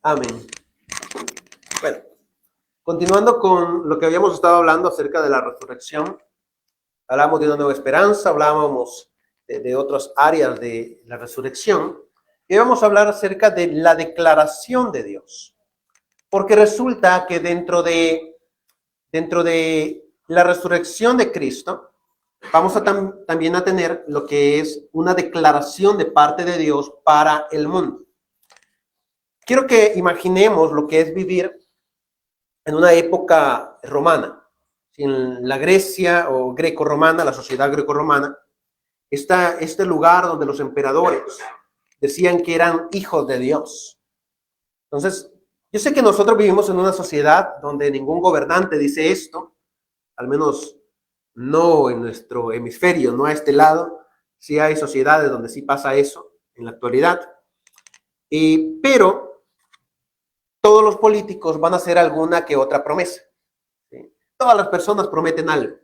Amén. Bueno, continuando con lo que habíamos estado hablando acerca de la resurrección, hablamos de una nueva esperanza, hablábamos de otras áreas de la resurrección, y vamos a hablar acerca de la declaración de Dios. Porque resulta que dentro de la resurrección de Cristo, vamos a también a tener lo que es una declaración de parte de Dios para el mundo. Quiero que imaginemos lo que es vivir en una época romana. En la Grecia o greco-romana, la sociedad greco-romana, está este lugar donde los emperadores decían que eran hijos de Dios. Entonces, yo sé que nosotros vivimos en una sociedad donde ningún gobernante dice esto, al menos no en nuestro hemisferio, no a este lado. Sí hay sociedades donde sí pasa eso en la actualidad. Pero todos los políticos van a hacer alguna que otra promesa. ¿Sí? Todas las personas prometen algo.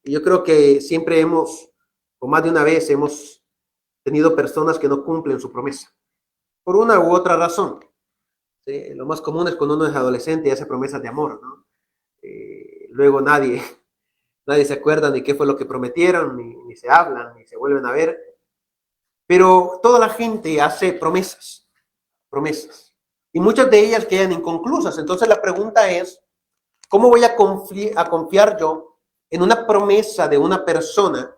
Y yo creo que siempre o más de una vez, hemos tenido personas que no cumplen su promesa, por una u otra razón. ¿Sí? Lo más común es cuando uno es adolescente y hace promesas de amor, ¿no? Luego nadie se acuerda ni qué fue lo que prometieron, ni se hablan, ni se vuelven a ver. Pero toda la gente hace promesas. Y muchas de ellas quedan inconclusas. Entonces la pregunta es, ¿cómo voy a confiar yo en una promesa de una persona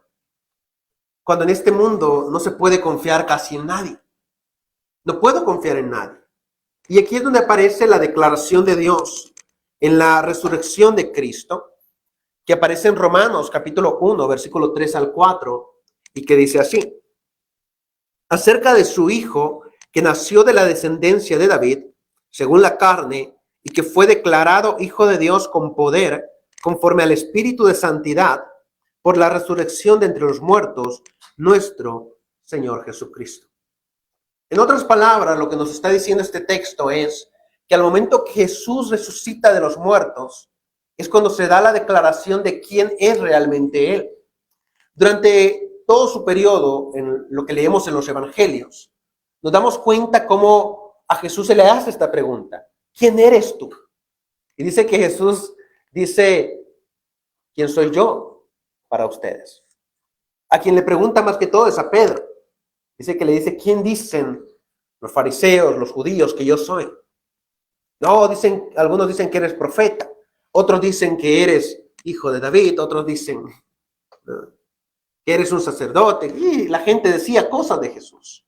cuando en este mundo no se puede confiar casi en nadie? No puedo confiar en nadie. Y aquí es donde aparece la declaración de Dios en la resurrección de Cristo, que aparece en Romanos capítulo 1, versículo 3 al 4, y que dice así: acerca de su Hijo, que nació de la descendencia de David, según la carne, y que fue declarado Hijo de Dios con poder, conforme al Espíritu de santidad, por la resurrección de entre los muertos, nuestro Señor Jesucristo. En otras palabras, lo que nos está diciendo este texto es que al momento que Jesús resucita de los muertos, es cuando se da la declaración de quién es realmente Él. Durante todo su periodo, en lo que leemos en los evangelios, nos damos cuenta cómo a Jesús se le hace esta pregunta: ¿quién eres tú? Y dice que Jesús dice: ¿quién soy yo para ustedes? A quien le pregunta más que todo es a Pedro. Dice que le dice: ¿quién dicen los fariseos, los judíos que yo soy? No, algunos dicen que eres profeta, otros dicen que eres hijo de David, otros dicen que eres un sacerdote. Y la gente decía cosas de Jesús.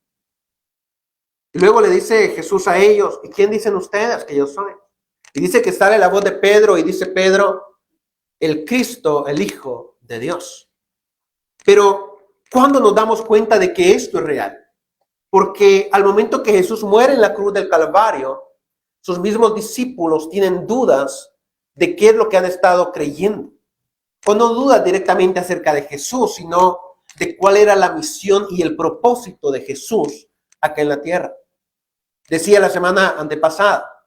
Y luego le dice Jesús a ellos: ¿y quién dicen ustedes que yo soy? Y dice que sale la voz de Pedro y dice Pedro: el Cristo, el Hijo de Dios. Pero ¿cuándo nos damos cuenta de que esto es real? Porque al momento que Jesús muere en la cruz del Calvario, sus mismos discípulos tienen dudas de qué es lo que han estado creyendo. O no dudas directamente acerca de Jesús, sino de cuál era la misión y el propósito de Jesús acá en la tierra. Decía la semana antepasada,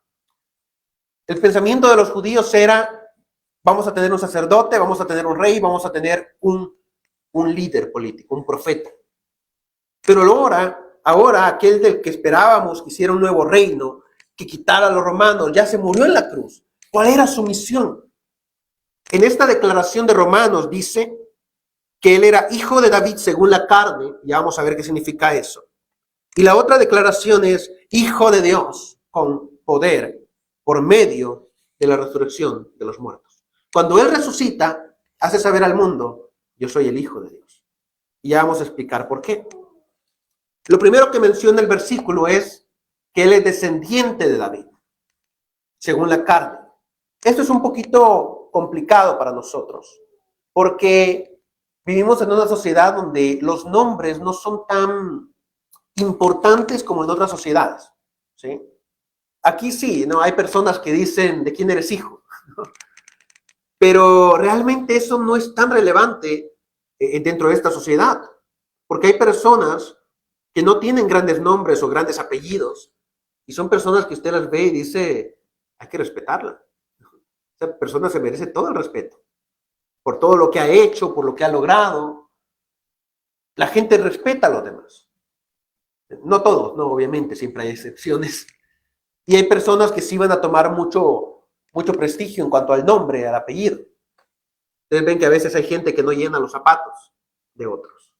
el pensamiento de los judíos era: vamos a tener un sacerdote, vamos a tener un rey, vamos a tener un líder político, un profeta. Pero ahora aquel del que esperábamos que hiciera un nuevo reino, que quitara a los romanos, ya se murió en la cruz. ¿Cuál era su misión? En esta declaración de Romanos dice que él era hijo de David según la carne. Ya vamos a ver qué significa eso. Y la otra declaración es hijo de Dios con poder por medio de la resurrección de los muertos. Cuando él resucita, hace saber al mundo: yo soy el Hijo de Dios. Y ya vamos a explicar por qué. Lo primero que menciona el versículo es que él es descendiente de David, según la carne. Esto es un poquito complicado para nosotros, porque vivimos en una sociedad donde los nombres no son tan importantes como en otras sociedades, ¿sí? Aquí sí, ¿no? Hay personas que dicen de quién eres hijo, ¿no? Pero realmente eso no es tan relevante dentro de esta sociedad, porque hay personas que no tienen grandes nombres o grandes apellidos, y son personas que usted las ve y dice: hay que respetarla. Esa persona se merece todo el respeto, por todo lo que ha hecho, por lo que ha logrado. La gente respeta a los demás. No todos, no, obviamente, siempre hay excepciones. Y hay personas que sí van a tomar mucho prestigio en cuanto al nombre, al apellido. Ustedes ven que a veces hay gente que no llena los zapatos de otros.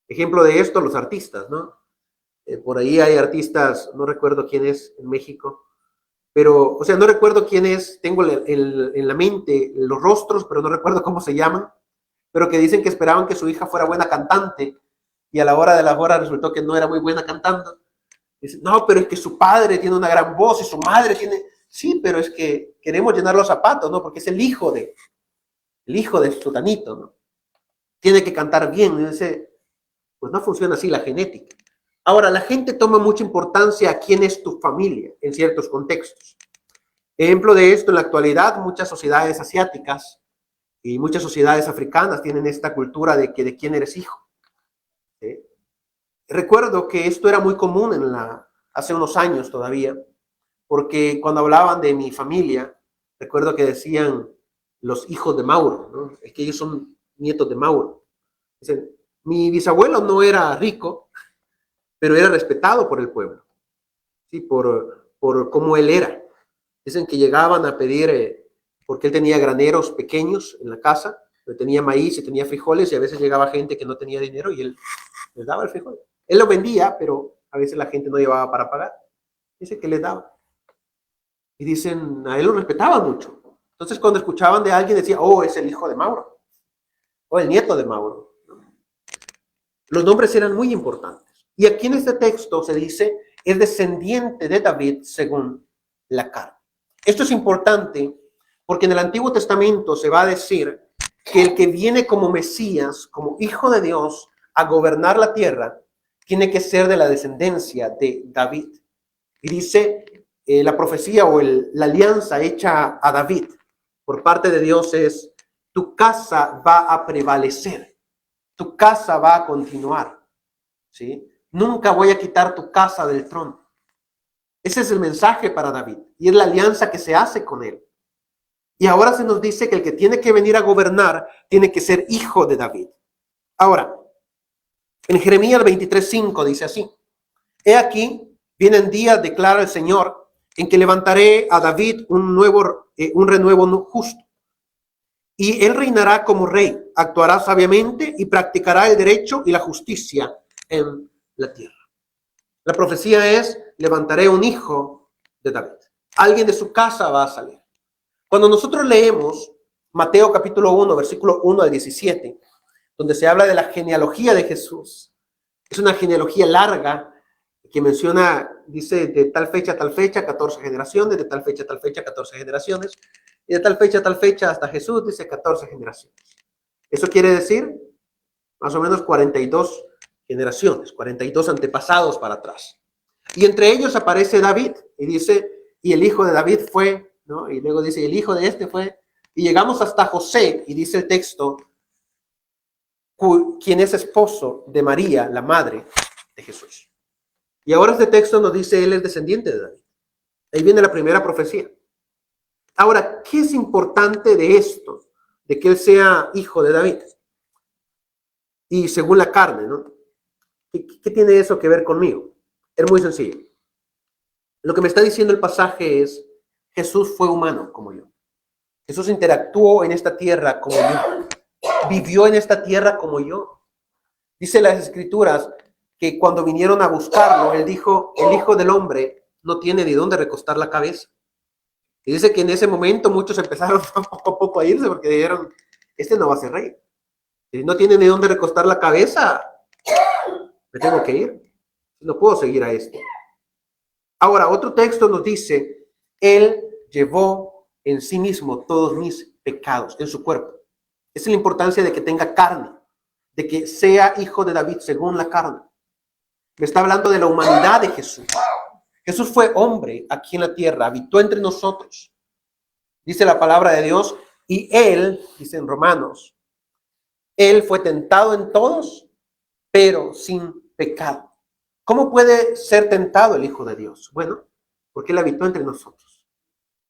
Ejemplo de esto, los artistas, ¿no? Por ahí hay artistas, no recuerdo quién es en México, pero, o sea, no recuerdo quién es, tengo en la mente los rostros, pero no recuerdo cómo se llaman, pero que dicen que esperaban que su hija fuera buena cantante y a la hora de la hora resultó que no era muy buena cantando. Dicen, no, pero es que su padre tiene una gran voz y su madre tiene... Sí, pero es que queremos llenar los zapatos, ¿no? Porque es el hijo de Sutanito, ¿no? Tiene que cantar bien. Y dice, pues no funciona así la genética. Ahora, la gente toma mucha importancia a quién es tu familia en ciertos contextos. Ejemplo de esto, en la actualidad, muchas sociedades asiáticas y muchas sociedades africanas tienen esta cultura de que de quién eres hijo. ¿Sí? Recuerdo que esto era muy común hace unos años todavía, porque cuando hablaban de mi familia, recuerdo que decían los hijos de Mauro, ¿no? Es que ellos son nietos de Mauro. Dicen, mi bisabuelo no era rico, pero era respetado por el pueblo, ¿sí? Por cómo él era. Dicen que llegaban a pedir, porque él tenía graneros pequeños en la casa, tenía maíz y tenía frijoles, y a veces llegaba gente que no tenía dinero y él les daba el frijol. Él lo vendía, pero a veces la gente no llevaba para pagar. Dice que les daba. Y dicen, a él lo respetaban mucho. Entonces, cuando escuchaban de alguien, decía, oh, es el hijo de Mauro, o el nieto de Mauro. Los nombres eran muy importantes. Y aquí en este texto se dice, es descendiente de David según la carne. Esto es importante porque en el Antiguo Testamento se va a decir que el que viene como Mesías, como hijo de Dios, a gobernar la tierra, tiene que ser de la descendencia de David. Y dice, la profecía o la alianza hecha a David por parte de Dios es, tu casa va a prevalecer, tu casa va a continuar, ¿sí? Nunca voy a quitar tu casa del trono. Ese es el mensaje para David y es la alianza que se hace con él. Y ahora se nos dice que el que tiene que venir a gobernar tiene que ser hijo de David. Ahora, en Jeremías 23:5 dice así, he aquí, vienen días, declara el Señor, en que levantaré a David un renuevo justo. Y él reinará como rey, actuará sabiamente y practicará el derecho y la justicia en la tierra. La profecía es, levantaré un hijo de David. Alguien de su casa va a salir. Cuando nosotros leemos Mateo capítulo 1, versículo 1 al 17, donde se habla de la genealogía de Jesús, es una genealogía larga que menciona, dice, de tal fecha a tal fecha, 14 generaciones, de tal fecha a tal fecha, 14 generaciones, y de tal fecha a tal fecha hasta Jesús, dice 14 generaciones. Eso quiere decir más o menos 42 generaciones, 42 antepasados para atrás. Y entre ellos aparece David, y dice, y el hijo de David fue, ¿no? Y luego dice, el hijo de este fue, y llegamos hasta José, y dice el texto, quien es esposo de María, la madre de Jesús. Y ahora este texto nos dice, él es descendiente de David. Ahí viene la primera profecía. Ahora, ¿qué es importante de esto? De que él sea hijo de David. Y según la carne, ¿no? ¿Qué tiene eso que ver conmigo? Es muy sencillo. Lo que me está diciendo el pasaje es, Jesús fue humano como yo. Jesús interactuó en esta tierra como yo. Vivió en esta tierra como yo. Dice las Escrituras que cuando vinieron a buscarlo, él dijo, el Hijo del Hombre no tiene ni dónde recostar la cabeza. Y dice que en ese momento muchos empezaron poco a poco a irse porque dijeron, este no va a ser rey. Si no tiene ni dónde recostar la cabeza, me tengo que ir. No puedo seguir a este. Ahora, otro texto nos dice, él llevó en sí mismo todos mis pecados en su cuerpo. Esa es la importancia de que tenga carne, de que sea hijo de David según la carne. Me está hablando de la humanidad de Jesús. Jesús fue hombre aquí en la tierra, habitó entre nosotros. Dice la palabra de Dios, y él, dice en Romanos, él fue tentado en todos, pero sin pecado. ¿Cómo puede ser tentado el Hijo de Dios? Bueno, porque él habitó entre nosotros.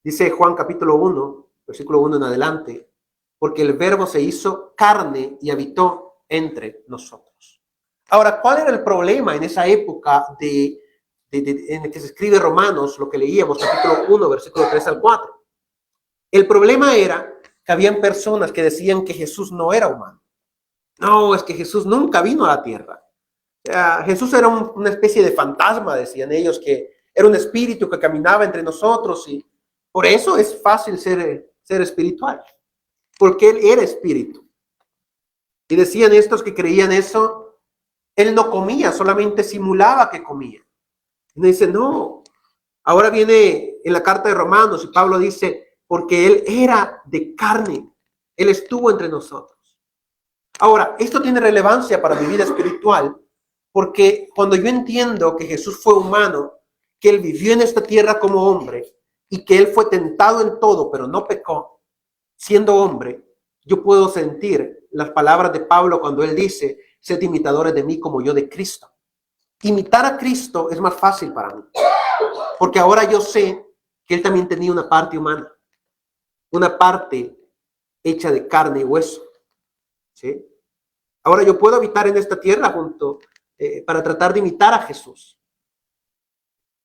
Dice Juan capítulo 1, versículo 1 en adelante, porque el verbo se hizo carne y habitó entre nosotros. Ahora, ¿cuál era el problema en esa época de en el que se escribe Romanos, lo que leíamos, capítulo 1, versículo 3 al 4. El problema era que habían personas que decían que Jesús no era humano. No, es que Jesús nunca vino a la tierra. O sea, Jesús era una especie de fantasma, decían ellos, que era un espíritu que caminaba entre nosotros y por eso es fácil ser espiritual, porque Él era espíritu. Y decían estos que creían eso, Él no comía, solamente simulaba que comía. Y dice, no, ahora viene en la carta de Romanos y Pablo dice, porque Él era de carne, Él estuvo entre nosotros. Ahora, esto tiene relevancia para mi vida espiritual, porque cuando yo entiendo que Jesús fue humano, que Él vivió en esta tierra como hombre y que Él fue tentado en todo, pero no pecó, siendo hombre, yo puedo sentir las palabras de Pablo cuando él dice, sed imitadores de mí como yo de Cristo. Imitar a Cristo es más fácil para mí, porque ahora yo sé que Él también tenía una parte humana, una parte hecha de carne y hueso. ¿Sí? Ahora yo puedo habitar en esta tierra para tratar de imitar a Jesús.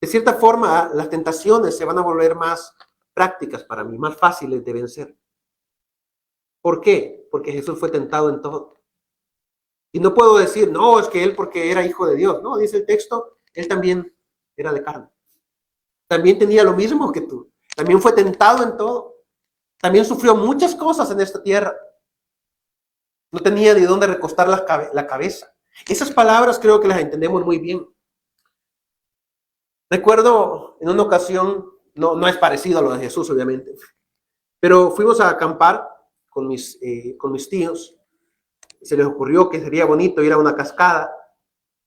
De cierta forma, las tentaciones se van a volver más prácticas para mí, más fáciles de vencer. ¿Por qué? Porque Jesús fue tentado en todo. Y no puedo decir, no, es que Él porque era hijo de Dios. No, dice el texto, Él también era de carne. También tenía lo mismo que tú. También fue tentado en todo. También sufrió muchas cosas en esta tierra. No tenía de dónde recostar la cabeza. Esas palabras creo que las entendemos muy bien. Recuerdo en una ocasión, no es parecido a lo de Jesús, obviamente, pero fuimos a acampar con mis tíos. Se les ocurrió que sería bonito ir a una cascada.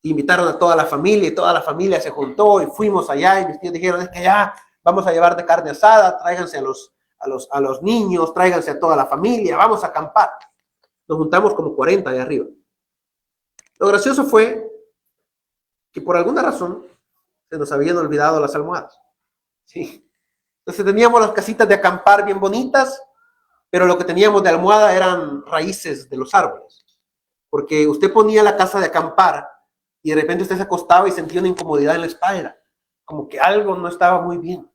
Invitaron a toda la familia y toda la familia se juntó y fuimos allá y mis tíos dijeron, es que ya vamos a llevar de carne asada, tráiganse a los niños, tráiganse a toda la familia, vamos a acampar. Nos juntamos como 40 de arriba. Lo gracioso fue que por alguna razón se nos habían olvidado las almohadas. Sí. Entonces teníamos las casitas de acampar bien bonitas, pero lo que teníamos de almohada eran raíces de los árboles. Porque usted ponía la casa de acampar y de repente usted se acostaba y sentía una incomodidad en la espalda, como que algo no estaba muy bien.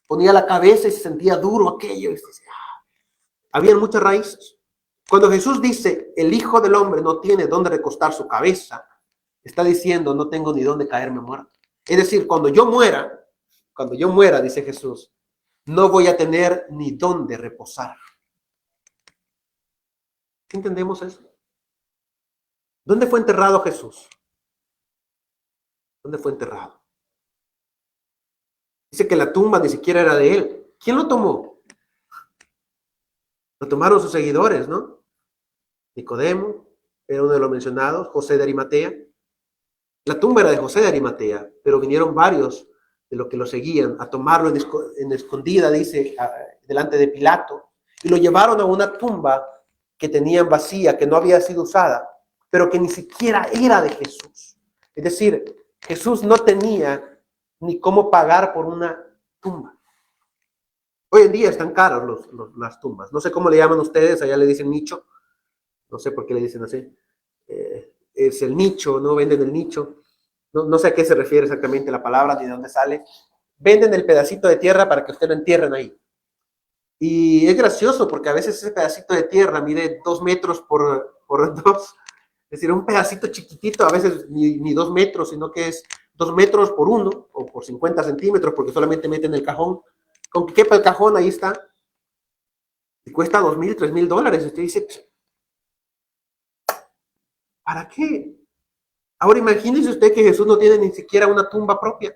Ponía la cabeza y se sentía duro aquello. Habían muchas raíces. Cuando Jesús dice, el Hijo del Hombre no tiene dónde recostar su cabeza, está diciendo, no tengo ni dónde caerme muerto. Es decir, cuando yo muera, dice Jesús, no voy a tener ni dónde reposar. ¿Entendemos eso? ¿Dónde fue enterrado Jesús? ¿Dónde fue enterrado? Dice que la tumba ni siquiera era de él. ¿Quién lo tomó? Lo tomaron sus seguidores, ¿no? Nicodemo era uno de los mencionados, José de Arimatea. La tumba era de José de Arimatea, pero vinieron varios de los que lo seguían a tomarlo en escondida, dice, delante de Pilato, y lo llevaron a una tumba que tenían vacía, que no había sido usada, pero que ni siquiera era de Jesús. Es decir, Jesús no tenía ni cómo pagar por una tumba. Hoy en día están caras las tumbas. No sé cómo le llaman ustedes, allá le dicen nicho. No sé por qué le dicen así. Es el nicho, ¿no? Venden el nicho. No sé a qué se refiere exactamente la palabra ni de dónde sale. Venden el pedacito de tierra para que usted lo entierren ahí. Y es gracioso porque a veces ese pedacito de tierra mide 2 metros por 2. Es decir, un pedacito chiquitito, a veces ni 2 metros, sino que es 2 metros por 1 o por 50 centímetros porque solamente meten el cajón. Con que quepa el cajón, ahí está. Y cuesta $2,000, $3,000. Usted dice, ¿para qué? Ahora imagínese usted que Jesús no tiene ni siquiera una tumba propia.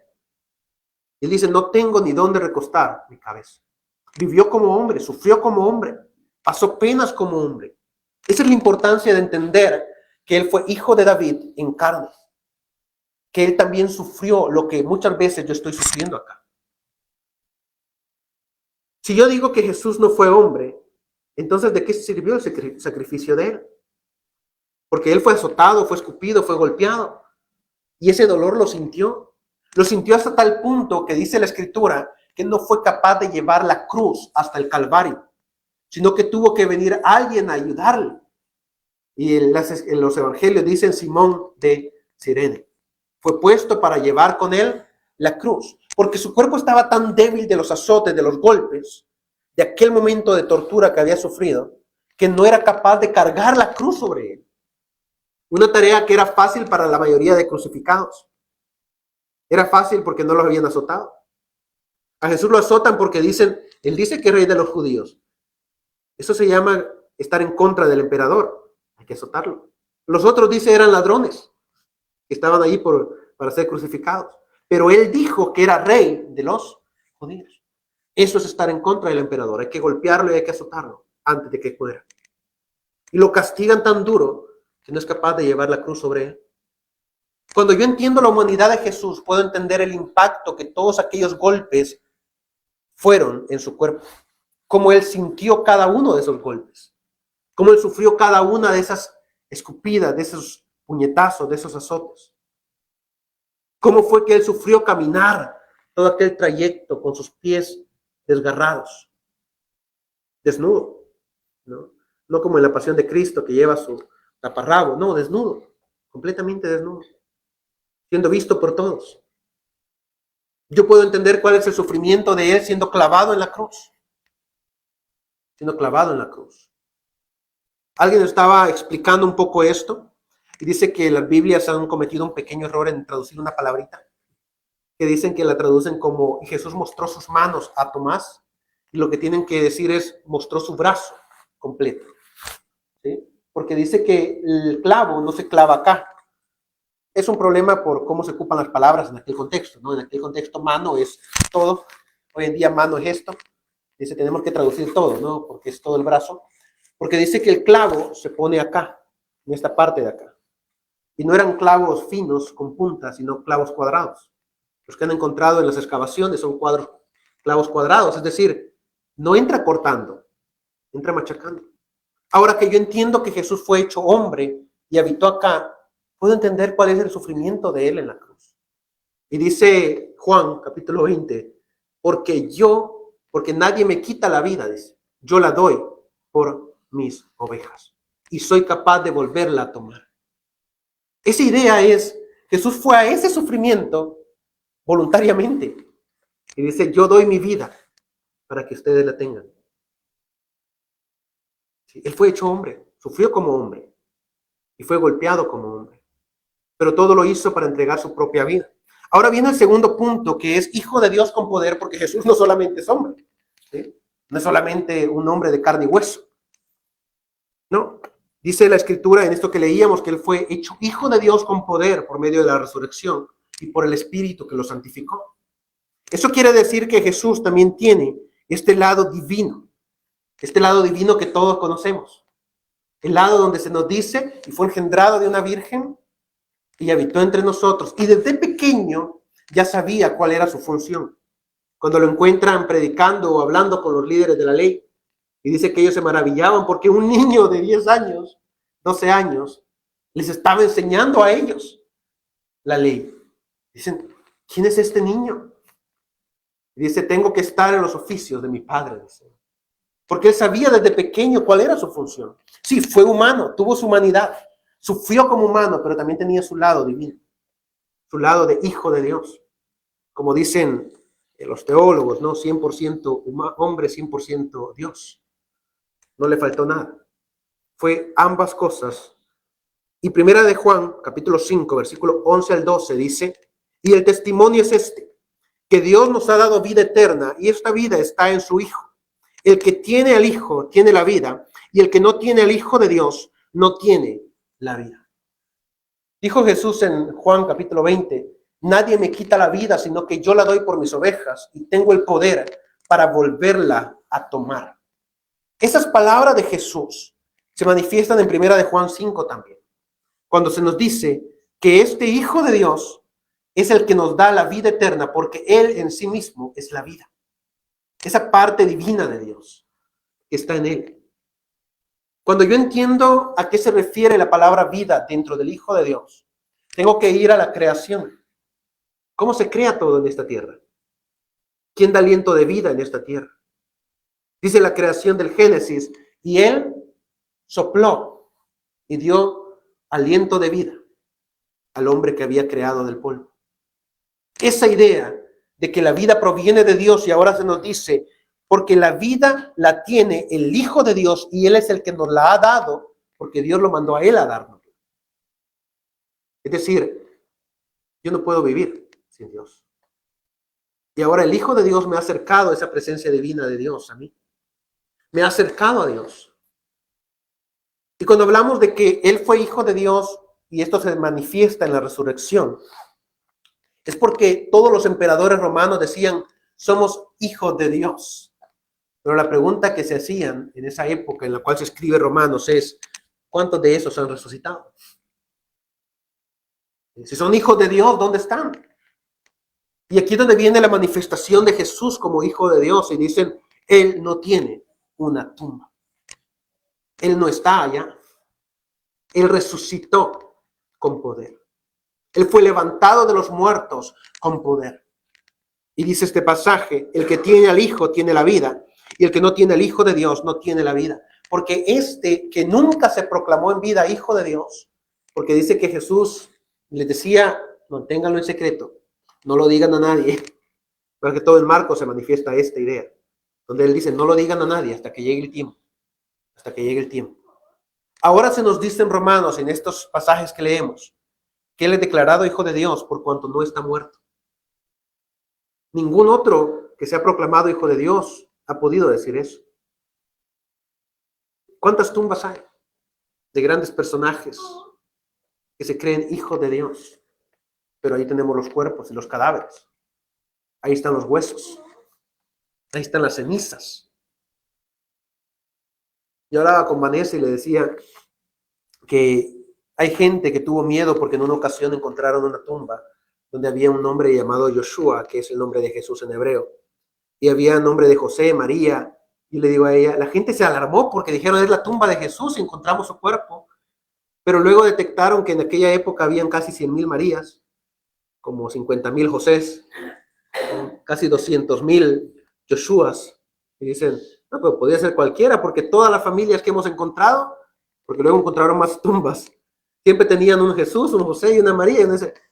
Él dice, no tengo ni dónde recostar mi cabeza. Vivió como hombre, sufrió como hombre, pasó penas como hombre. Esa es la importancia de entender que Él fue hijo de David en carne. Que Él también sufrió lo que muchas veces yo estoy sufriendo acá. Si yo digo que Jesús no fue hombre, entonces ¿de qué sirvió el sacrificio de Él? Porque Él fue azotado, fue escupido, fue golpeado. Y ese dolor lo sintió. Lo sintió hasta tal punto que dice la Escritura que no fue capaz de llevar la cruz hasta el Calvario, sino que tuvo que venir alguien a ayudarle. Y en los evangelios dicen Simón de Cirene. Fue puesto para llevar con él la cruz, porque su cuerpo estaba tan débil de los azotes, de los golpes, de aquel momento de tortura que había sufrido, que no era capaz de cargar la cruz sobre él. Una tarea que era fácil para la mayoría de crucificados. Era fácil porque no los habían azotado. A Jesús lo azotan porque él dice que es rey de los judíos. Eso se llama estar en contra del emperador. Hay que azotarlo. Los otros, dice, eran ladrones que estaban ahí para ser crucificados. Pero él dijo que era rey de los judíos. Eso es estar en contra del emperador. Hay que golpearlo y hay que azotarlo antes de que muera. Y lo castigan tan duro que no es capaz de llevar la cruz sobre él. Cuando yo entiendo la humanidad de Jesús, puedo entender el impacto que todos aquellos golpes fueron en su cuerpo. Cómo él sintió cada uno de esos golpes. Cómo él sufrió cada una de esas escupidas, de esos puñetazos, de esos azotes. Cómo fue que él sufrió caminar todo aquel trayecto con sus pies desgarrados, desnudo, ¿no? No como en la pasión de Cristo que lleva su taparrabo, no, desnudo, completamente desnudo, siendo visto por todos. Yo puedo entender cuál es el sufrimiento de él siendo clavado en la cruz. Siendo clavado en la cruz. Alguien estaba explicando un poco esto y dice que las Biblias han cometido un pequeño error en traducir una palabrita, que dicen que la traducen como Jesús mostró sus manos a Tomás, y lo que tienen que decir es mostró su brazo completo. ¿Sí? Porque dice que el clavo no se clava acá. Es un problema por cómo se ocupan las palabras en aquel contexto, ¿no? En aquel contexto mano es todo. Hoy en día mano es esto. Dice, tenemos que traducir todo, ¿no? Porque es todo el brazo. Porque dice que el clavo se pone acá, en esta parte de acá. Y no eran clavos finos con puntas, sino clavos cuadrados. Los que han encontrado en las excavaciones son clavos cuadrados. Es decir, no entra cortando, entra machacando. Ahora que yo entiendo que Jesús fue hecho hombre y habitó acá, puedo entender cuál es el sufrimiento de él en la cruz. Y dice Juan, capítulo 20, porque nadie me quita la vida, dice, yo la doy por mis ovejas y soy capaz de volverla a tomar. Esa idea es, Jesús fue a ese sufrimiento voluntariamente y dice, yo doy mi vida para que ustedes la tengan. Sí, él fue hecho hombre, sufrió como hombre y fue golpeado como hombre, pero todo lo hizo para entregar su propia vida. Ahora viene el segundo punto, que es hijo de Dios con poder, porque Jesús no solamente es hombre, ¿sí? No es solamente un hombre de carne y hueso. No, dice la Escritura en esto que leíamos que él fue hecho hijo de Dios con poder por medio de la resurrección y por el Espíritu que lo santificó. Eso quiere decir que Jesús también tiene este lado divino que todos conocemos. El lado donde se nos dice, y fue engendrado de una virgen y habitó entre nosotros. Y desde pequeño ya sabía cuál era su función. Cuando lo encuentran predicando o hablando con los líderes de la ley, y dice que ellos se maravillaban porque un niño de 10 años, 12 años, les estaba enseñando a ellos la ley. Dicen, ¿quién es este niño? Y dice, tengo que estar en los oficios de mi padre, dice. Porque él sabía desde pequeño cuál era su función. Sí, fue humano, tuvo su humanidad, sufrió como humano, pero también tenía su lado divino, su lado de hijo de Dios. Como dicen los teólogos, ¿no? 100% hombre, 100% Dios. No le faltó nada. Fue ambas cosas. Y primera de Juan, capítulo 5, versículo 11 al 12, dice, y el testimonio es este, que Dios nos ha dado vida eterna, y esta vida está en su Hijo. El que tiene al Hijo tiene la vida, y el que no tiene al Hijo de Dios no tiene la vida. Dijo Jesús en Juan capítulo 20, nadie me quita la vida, sino que yo la doy por mis ovejas, y tengo el poder para volverla a tomar. Esas palabras de Jesús se manifiestan en primera de Juan 5 también, cuando se nos dice que este Hijo de Dios es el que nos da la vida eterna, porque Él en sí mismo es la vida. Esa parte divina de Dios que está en él. Cuando yo entiendo a qué se refiere la palabra vida dentro del Hijo de Dios, tengo que ir a la creación. ¿Cómo se crea todo en esta tierra? ¿Quién da aliento de vida en esta tierra? Dice la creación del Génesis, y él sopló y dio aliento de vida al hombre que había creado del polvo. Esa idea de que la vida proviene de Dios, y ahora se nos dice, porque la vida la tiene el Hijo de Dios y Él es el que nos la ha dado, porque Dios lo mandó a Él a darnos. Es decir, yo no puedo vivir sin Dios. Y ahora el Hijo de Dios me ha acercado a esa presencia divina de Dios a mí. Me ha acercado a Dios. Y cuando hablamos de que Él fue Hijo de Dios y esto se manifiesta en la resurrección, es porque todos los emperadores romanos decían, somos hijos de Dios. Pero la pregunta que se hacían en esa época en la cual se escribe Romanos es, ¿cuántos de esos han resucitado? Si son hijos de Dios, ¿dónde están? Y aquí es donde viene la manifestación de Jesús como Hijo de Dios y dicen, Él no tiene una tumba. Él no está allá. Él resucitó con poder. Él fue levantado de los muertos con poder. Y dice este pasaje, el que tiene al Hijo tiene la vida, y el que no tiene al Hijo de Dios no tiene la vida. Porque este que nunca se proclamó en vida Hijo de Dios, porque dice que Jesús les decía, manténganlo en secreto, no lo digan a nadie. Pero que todo en Marcos se manifiesta esta idea, donde él dice, no lo digan a nadie hasta que llegue el tiempo. Hasta que llegue el tiempo. Ahora se nos dice en Romanos, en estos pasajes que leemos, que él es declarado Hijo de Dios por cuanto no está muerto. Ningún otro que sea proclamado Hijo de Dios ha podido decir eso. ¿Cuántas tumbas hay de grandes personajes que se creen hijos de Dios? Pero ahí tenemos los cuerpos y los cadáveres. Ahí están los huesos. Ahí están las cenizas. Yo hablaba con Vanessa y le decía que hay gente que tuvo miedo porque en una ocasión encontraron una tumba donde había un hombre llamado Yoshua, que es el nombre de Jesús en hebreo, y había el nombre de José, María, y le digo a ella, la gente se alarmó porque dijeron, es la tumba de Jesús, y encontramos su cuerpo, pero luego detectaron que en aquella época habían casi 100,000 Marías, como 50,000 Josés, casi 200,000 Joshuas, y dicen, no, pero podría ser cualquiera, porque todas las familias que hemos encontrado, porque luego encontraron más tumbas, siempre tenían un Jesús, un José y una María.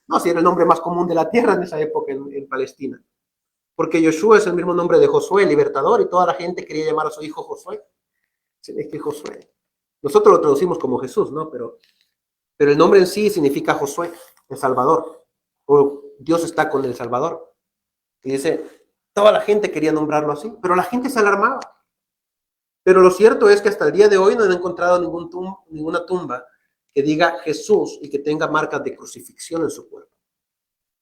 No, si era el nombre más común de la tierra en esa época en Palestina. Porque Yoshua es el mismo nombre de Josué, el libertador, y toda la gente quería llamar a su hijo Josué. Es que Josué. Nosotros lo traducimos como Jesús, ¿no? Pero el nombre en sí significa Josué, el Salvador. O Dios está con el Salvador. Y dice, toda la gente quería nombrarlo así, pero la gente se alarmaba. Pero lo cierto es que hasta el día de hoy no han encontrado ninguna tumba que diga Jesús y que tenga marcas de crucifixión en su cuerpo.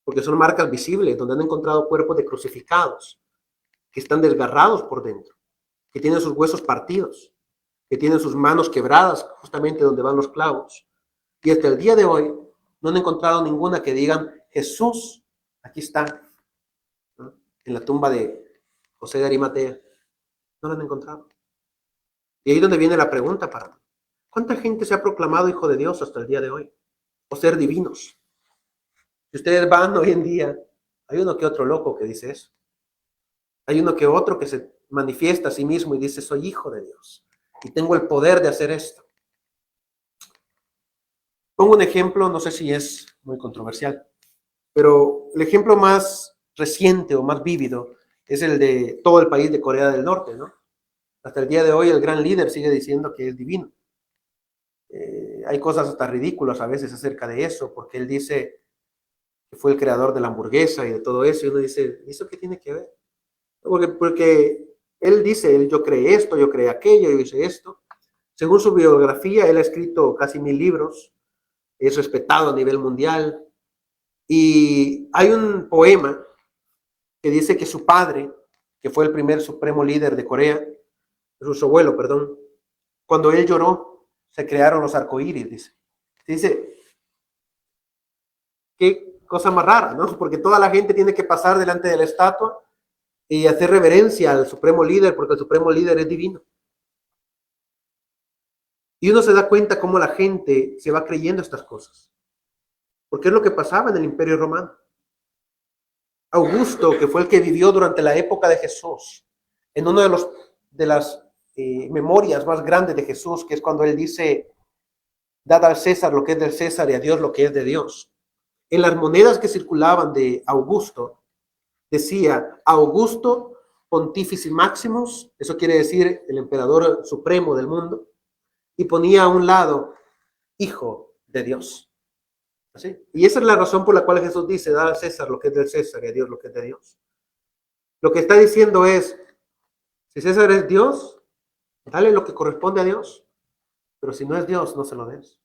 Porque son marcas visibles, donde han encontrado cuerpos de crucificados, que están desgarrados por dentro, que tienen sus huesos partidos, que tienen sus manos quebradas, justamente donde van los clavos. Y hasta el día de hoy no han encontrado ninguna que digan Jesús, aquí está, ¿no? En la tumba de José de Arimatea. No lo han encontrado. Y ahí es donde viene la pregunta para mí. ¿Cuánta gente se ha proclamado hijo de Dios hasta el día de hoy? O ser divinos. Si ustedes van hoy en día, hay uno que otro loco que dice eso. Hay uno que otro que se manifiesta a sí mismo y dice, soy hijo de Dios. Y tengo el poder de hacer esto. Pongo un ejemplo, no sé si es muy controversial, pero el ejemplo más reciente o más vívido es el de todo el país de Corea del Norte, ¿no? Hasta el día de hoy el gran líder sigue diciendo que es divino. Hay cosas hasta ridículas a veces acerca de eso, porque él dice que fue el creador de la hamburguesa y de todo eso, y uno dice, ¿y eso qué tiene que ver? Porque él dice, yo creé esto, yo creé aquello, yo hice esto. Según su biografía, él ha escrito casi 1,000 libros, es respetado a nivel mundial, y hay un poema que dice que su padre, que fue el primer supremo líder de Corea, su abuelo, perdón, cuando él lloró, se crearon los arcoíris, dice. Dice, qué cosa más rara, ¿no? Porque toda la gente tiene que pasar delante de la estatua y hacer reverencia al supremo líder, porque el supremo líder es divino. Y uno se da cuenta cómo la gente se va creyendo estas cosas. Porque es lo que pasaba en el Imperio Romano. Augusto, que fue el que vivió durante la época de Jesús, en uno de las memorias más grandes de Jesús, que es cuando él dice, dad al César lo que es del César y a Dios lo que es de Dios. En las monedas que circulaban de Augusto, decía Augusto Pontifici Maximus, eso quiere decir el emperador supremo del mundo, y ponía a un lado Hijo de Dios. ¿Así? Y esa es la razón por la cual Jesús dice, da al César lo que es del César y a Dios lo que es de Dios. Lo que está diciendo es, si César es Dios, dale lo que corresponde a Dios, pero si no es Dios, no se lo des.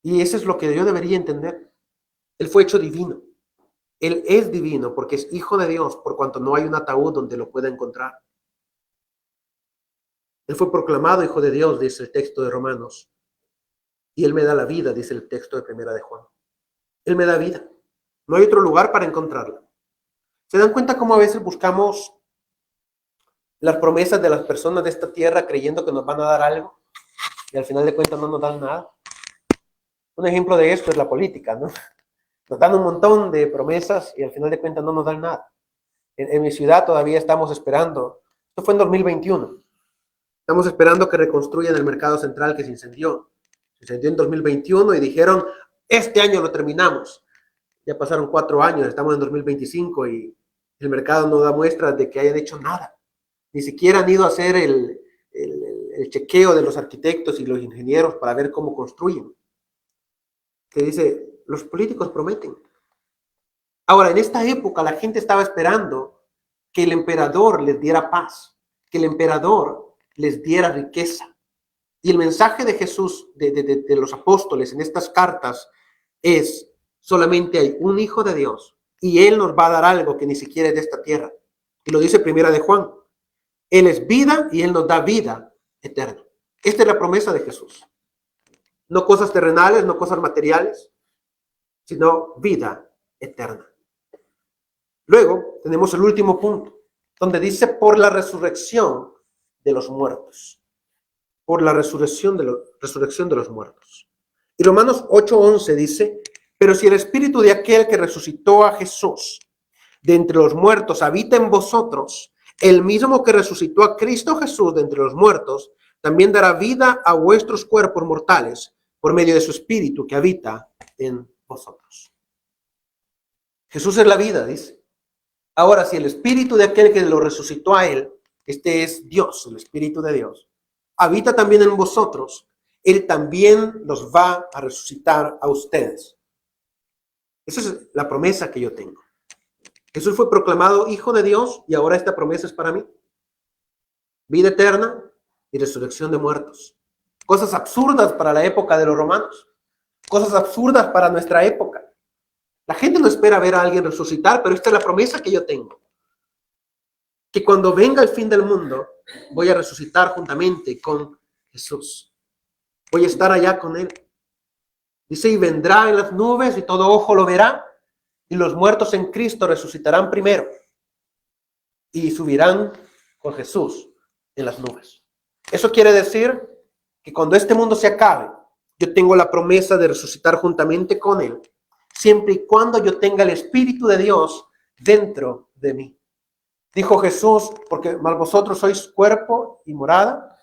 Y eso es lo que yo debería entender. Él fue hecho divino. Él es divino porque es hijo de Dios, por cuanto no hay un ataúd donde lo pueda encontrar. Él fue proclamado hijo de Dios, dice el texto de Romanos. Y Él me da la vida, dice el texto de Primera de Juan. Él me da vida. No hay otro lugar para encontrarla. ¿Se dan cuenta cómo a veces buscamos las promesas de las personas de esta tierra creyendo que nos van a dar algo? Y al final de cuentas no nos dan nada. Un ejemplo de esto es la política, ¿no? Nos dan un montón de promesas y al final de cuentas no nos dan nada. En mi ciudad todavía estamos esperando, esto fue en 2021, estamos esperando que reconstruyan el mercado central que se incendió. Se incendió en 2021 y dijeron, este año lo terminamos. Ya pasaron 4 años, estamos en 2025 y el mercado no da muestras de que hayan hecho nada. Ni siquiera han ido a hacer el chequeo de los arquitectos y los ingenieros para ver cómo construyen. Que dice, los políticos prometen. Ahora, en esta época la gente estaba esperando que el emperador les diera paz, que el emperador les diera riqueza. Y el mensaje de Jesús, de los apóstoles en estas cartas es, solamente hay un Hijo de Dios y Él nos va a dar algo que ni siquiera es de esta tierra. Y lo dice Primera de Juan. Él es vida y Él nos da vida eterna. Esta es la promesa de Jesús. No cosas terrenales, no cosas materiales, sino vida eterna. Luego tenemos el último punto, donde dice por la resurrección de los muertos. Por la resurrección de los muertos. Y Romanos 8:11 dice, pero si el espíritu de aquel que resucitó a Jesús de entre los muertos habita en vosotros, el mismo que resucitó a Cristo Jesús de entre los muertos, también dará vida a vuestros cuerpos mortales por medio de su espíritu que habita en vosotros. Jesús es la vida, dice. Ahora, si el espíritu de aquel que lo resucitó a Él, este es Dios, el espíritu de Dios, habita también en vosotros, Él también los va a resucitar a ustedes. Esa es la promesa que yo tengo. Jesús fue proclamado Hijo de Dios y ahora esta promesa es para mí. Vida eterna y resurrección de muertos. Cosas absurdas para la época de los romanos. Cosas absurdas para nuestra época. La gente no espera ver a alguien resucitar, pero esta es la promesa que yo tengo. Que cuando venga el fin del mundo, voy a resucitar juntamente con Jesús. Voy a estar allá con Él. Dice, y vendrá en las nubes y todo ojo lo verá, y los muertos en Cristo resucitarán primero y subirán con Jesús en las nubes. Eso quiere decir que cuando este mundo se acabe, yo tengo la promesa de resucitar juntamente con Él, siempre y cuando yo tenga el Espíritu de Dios dentro de mí. Dijo Jesús, porque vosotros sois cuerpo y morada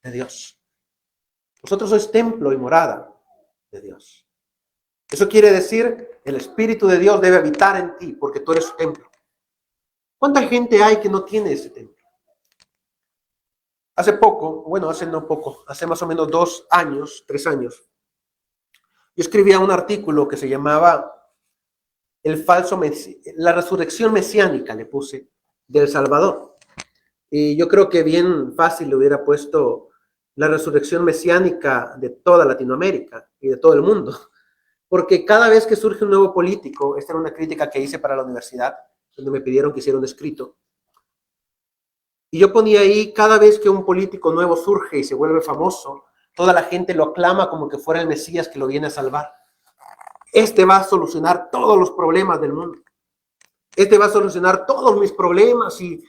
de Dios. Vosotros sois templo y morada de Dios. Eso quiere decir, el Espíritu de Dios debe habitar en ti, porque tú eres su templo. ¿Cuánta gente hay que no tiene ese templo? Hace más o menos 2 años, 3 años, yo escribía un artículo que se llamaba la resurrección mesiánica, le puse, de El Salvador. Y yo creo que bien fácil le hubiera puesto la resurrección mesiánica de toda Latinoamérica y de todo el mundo. Porque cada vez que surge un nuevo político, esta era una crítica que hice para la universidad, donde me pidieron que hiciera un escrito. Y yo ponía ahí, cada vez que un político nuevo surge y se vuelve famoso, toda la gente lo aclama como que fuera el Mesías que lo viene a salvar. Este va a solucionar todos los problemas del mundo. Este va a solucionar todos mis problemas y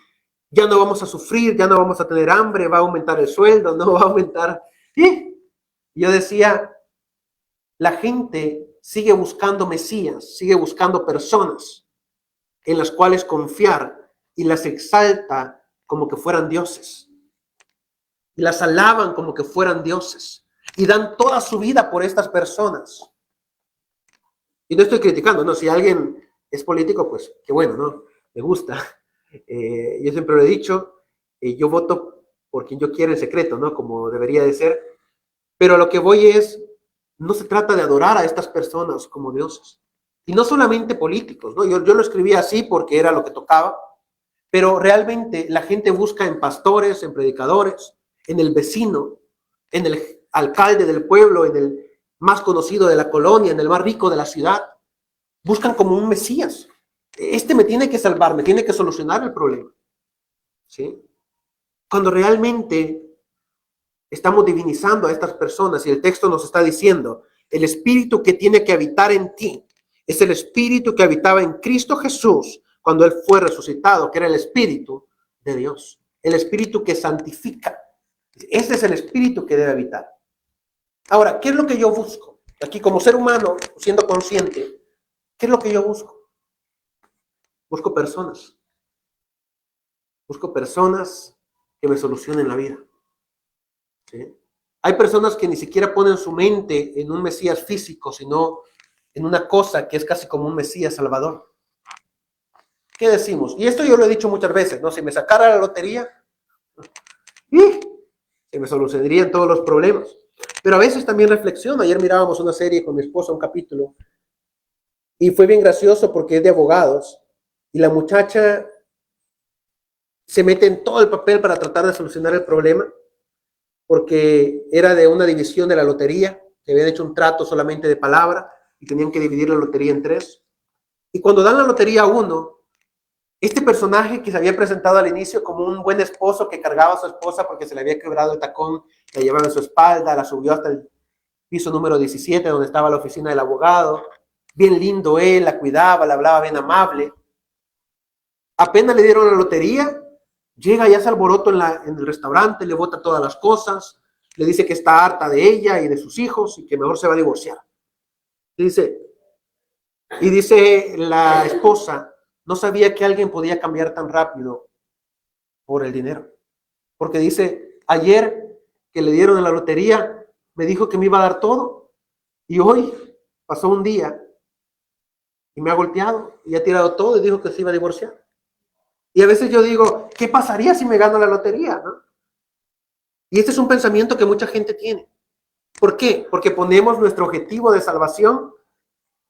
ya no vamos a sufrir, ya no vamos a tener hambre, va a aumentar el sueldo, no va a aumentar. Y yo decía, la gente sigue buscando Mesías, sigue buscando personas en las cuales confiar y las exalta como que fueran dioses. Y las alaban como que fueran dioses. Y dan toda su vida por estas personas. Y no estoy criticando, no, si alguien es político, pues qué bueno, ¿no? Me gusta. Yo siempre lo he dicho, yo voto por quien yo quiera en secreto, ¿no? Como debería de ser. Pero a lo que voy es, no se trata de adorar a estas personas como dioses. Y no solamente políticos, ¿no? Yo lo escribí así porque era lo que tocaba, pero realmente la gente busca en pastores, en predicadores, en el vecino, en el alcalde del pueblo, en el más conocido de la colonia, en el más rico de la ciudad. Buscan como un Mesías. Este me tiene que salvar, me tiene que solucionar el problema. ¿Sí? Cuando realmente estamos divinizando a estas personas y el texto nos está diciendo, el espíritu que tiene que habitar en ti es el espíritu que habitaba en Cristo Jesús cuando Él fue resucitado, que era el espíritu de Dios, el espíritu que santifica. Ese es el espíritu que debe habitar. Ahora, ¿qué es lo que yo busco? Aquí como ser humano, siendo consciente, ¿qué es lo que yo busco? Busco personas. Busco personas que me solucionen la vida. ¿Sí? Hay personas que ni siquiera ponen su mente en un Mesías físico, sino en una cosa que es casi como un Mesías salvador. ¿Qué decimos? Y esto yo lo he dicho muchas veces, ¿no? Si me sacara la lotería, se me solucionarían todos los problemas. Pero a veces también reflexiono. Ayer mirábamos una serie con mi esposa, un capítulo, y fue bien gracioso porque es de abogados, y la muchacha se mete en todo el papel para tratar de solucionar el problema, porque era de una división de la lotería, que habían hecho un trato solamente de palabra, y tenían que dividir la lotería en 3. Y cuando dan la lotería a uno, este personaje que se había presentado al inicio como un buen esposo que cargaba a su esposa porque se le había quebrado el tacón, la llevaba en su espalda, la subió hasta el piso número 17, donde estaba la oficina del abogado. Bien lindo él, la cuidaba, la hablaba bien amable. Apenas le dieron la lotería, llega y hace alboroto en el restaurante, le bota todas las cosas, le dice que está harta de ella y de sus hijos y que mejor se va a divorciar. Y dice la esposa, no sabía que alguien podía cambiar tan rápido por el dinero. Porque dice, ayer que le dieron la lotería, me dijo que me iba a dar todo. Y hoy pasó un día y me ha golpeado y ha tirado todo y dijo que se iba a divorciar. Y a veces yo digo, ¿qué pasaría si me gano la lotería? ¿No? Y este es un pensamiento que mucha gente tiene. ¿Por qué? Porque ponemos nuestro objetivo de salvación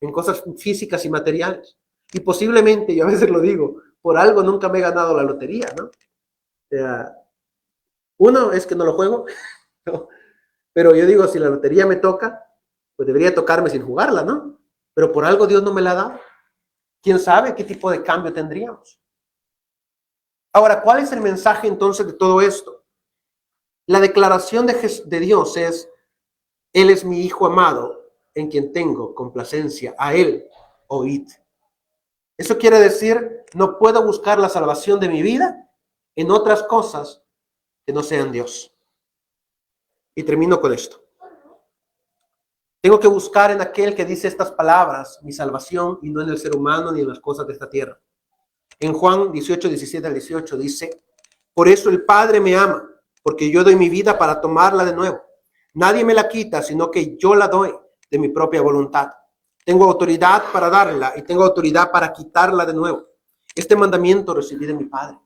en cosas físicas y materiales. Y posiblemente, yo a veces lo digo, por algo nunca me he ganado la lotería, ¿no? O sea, uno es que no lo juego, ¿no? Pero yo digo, si la lotería me toca, pues debería tocarme sin jugarla, ¿no? Pero por algo Dios no me la ha dado. ¿Quién sabe qué tipo de cambio tendríamos? Ahora, ¿cuál es el mensaje entonces de todo esto? La declaración de Dios es, Él es mi Hijo amado, en quien tengo complacencia, a Él oíd. Eso quiere decir, no puedo buscar la salvación de mi vida en otras cosas que no sean Dios. Y termino con esto. Tengo que buscar en aquel que dice estas palabras mi salvación y no en el ser humano ni en las cosas de esta tierra. En Juan 18, 17 al 18 dice, por eso el Padre me ama, porque yo doy mi vida para tomarla de nuevo. Nadie me la quita, sino que yo la doy de mi propia voluntad. Tengo autoridad para darla y tengo autoridad para quitarla de nuevo. Este mandamiento recibí de mi Padre.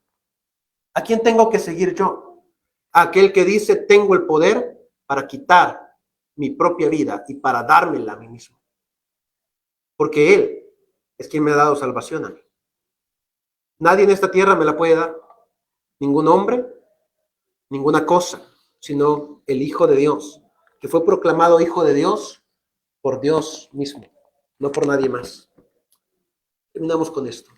¿A quién tengo que seguir yo? A aquel que dice, tengo el poder para quitar mi propia vida y para dármela a mí mismo. Porque Él es quien me ha dado salvación a mí. Nadie en esta tierra me la puede dar. Ningún hombre, ninguna cosa, sino el Hijo de Dios, que fue proclamado Hijo de Dios por Dios mismo, no por nadie más. Terminamos con esto.